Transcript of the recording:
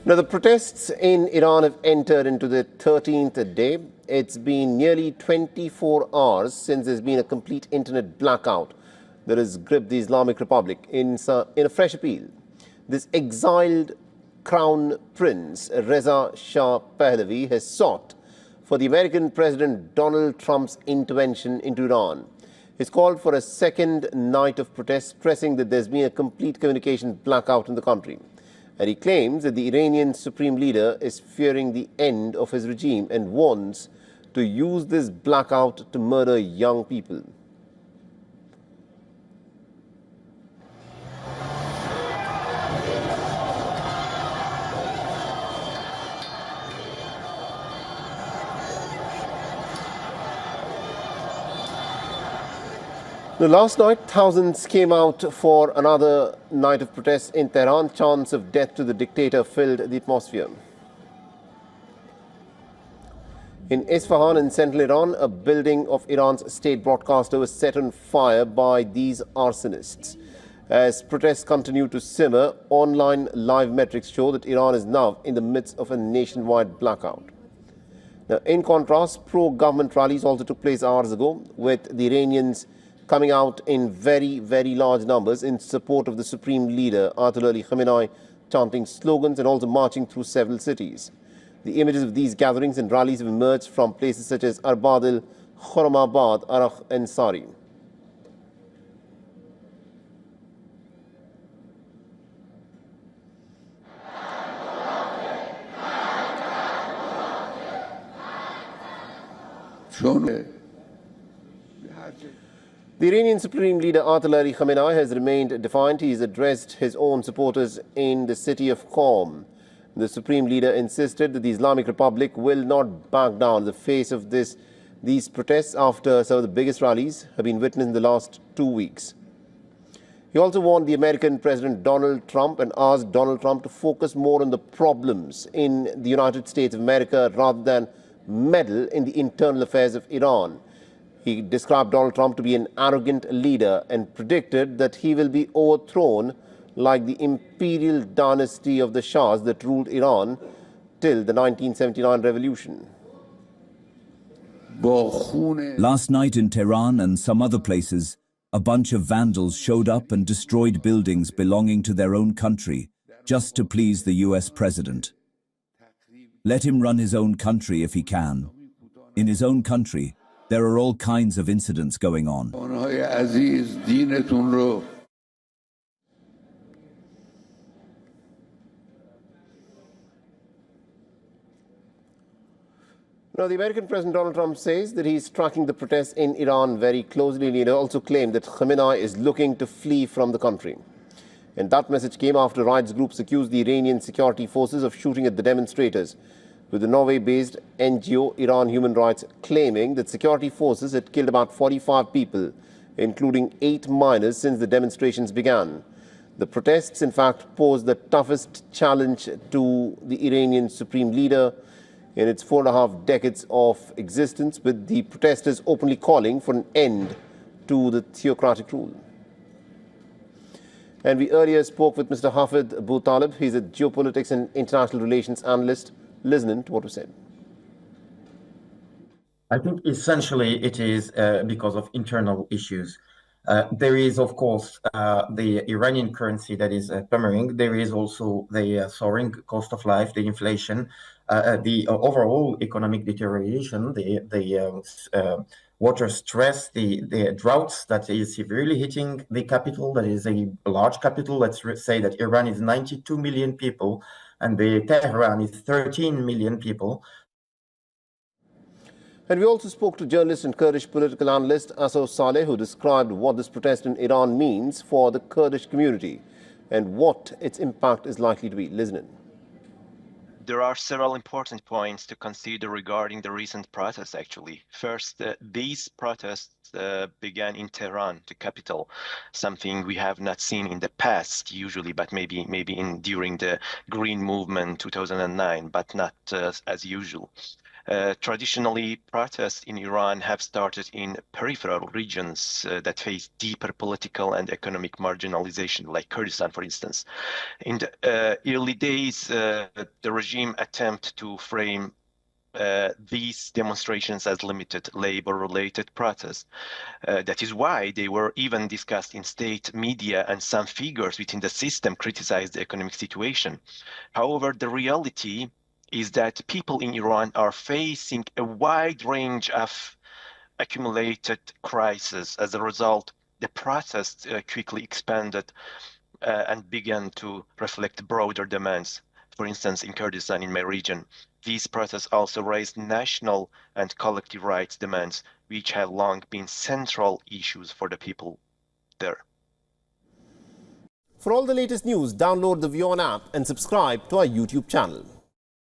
Now, the protests in Iran have entered into their 13th day. It's been nearly 24 hours since there's been a complete internet blackout that has gripped the Islamic Republic. In a fresh appeal, this exiled Crown Prince Reza Shah Pahlavi has sought for the American President Donald Trump's intervention into Iran. He's called for a second night of protests, stressing that there's been a complete communication blackout in the country. And he claims that the Iranian supreme leader is fearing the end of his regime and wants to use this blackout to murder young people. Now, last night, thousands came out for another night of protests in Tehran. Chants of death to the dictator filled the atmosphere. In Isfahan in central Iran, a building of Iran's state broadcaster was set on fire by these arsonists. As protests continue to simmer, online live metrics show that Iran is now in the midst of a nationwide blackout. Now, in contrast, pro-government rallies also took place hours ago, with the Iranians coming out in very, very large numbers in support of the Supreme Leader Ayatollah Ali Khamenei, chanting slogans and also marching through several cities. The images of these gatherings and rallies have emerged from places such as Arbadil, Khorramabad, Arakh and Sari. The Iranian Supreme Leader Ayatollah Ali Khamenei has remained defiant. He has addressed his own supporters in the city of Qom. The Supreme Leader insisted that the Islamic Republic will not back down in the face of these protests after some of the biggest rallies have been witnessed in the last 2 weeks. He also warned the American President Donald Trump and asked Donald Trump to focus more on the problems in the United States of America rather than meddle in the internal affairs of Iran. He described Donald Trump to be an arrogant leader and predicted that he will be overthrown like the imperial dynasty of the Shahs that ruled Iran till the 1979 revolution. Last night in Tehran and some other places, a bunch of vandals showed up and destroyed buildings belonging to their own country just to please the US president. Let him run his own country if he can. In his own country, there are all kinds of incidents going on. Now, the American President Donald Trump says that he's tracking the protests in Iran very closely. The leader also claimed that Khamenei is looking to flee from the country. And that message came after rights groups accused the Iranian security forces of shooting at the demonstrators, with the Norway-based NGO Iran Human Rights claiming that security forces had killed about 45 people, including 8 minors, since the demonstrations began. The protests, in fact, posed the toughest challenge to the Iranian supreme leader in its 4.5 decades of existence, with the protesters openly calling for an end to the theocratic rule. And we earlier spoke with Mr. Hafid Abu Talib. He's a geopolitics and international relations analyst. Listening to what was said. I think essentially it is because of internal issues. There is, of course, the Iranian currency that is pummeling. There is also the soaring cost of life, the inflation, the overall economic deterioration, the water stress, the droughts that is severely hitting the capital. That is a large capital. Let's say that Iran is 92 million people and the Tehran is 13 million people. And we also spoke to journalist and Kurdish political analyst Aso Saleh, who described what this protest in Iran means for the Kurdish community and what its impact is likely to be. Listen. There are several important points to consider regarding the recent protests, actually. First, these protests began in Tehran, the capital, something we have not seen in the past usually, but maybe during the Green Movement 2009, but not as usual. Traditionally, protests in Iran have started in peripheral regions that face deeper political and economic marginalization, like Kurdistan, for instance. In the early days, the regime attempted to frame these demonstrations as limited labor-related protests. That is why they were even discussed in state media, and some figures within the system criticized the economic situation. However, the reality is that people in Iran are facing a wide range of accumulated crises. As a result, the protests quickly expanded and began to reflect broader demands. For instance, in Kurdistan, in my region, these protests also raised national and collective rights demands, which have long been central issues for the people there. For all the latest news, download the WION app and subscribe to our YouTube channel.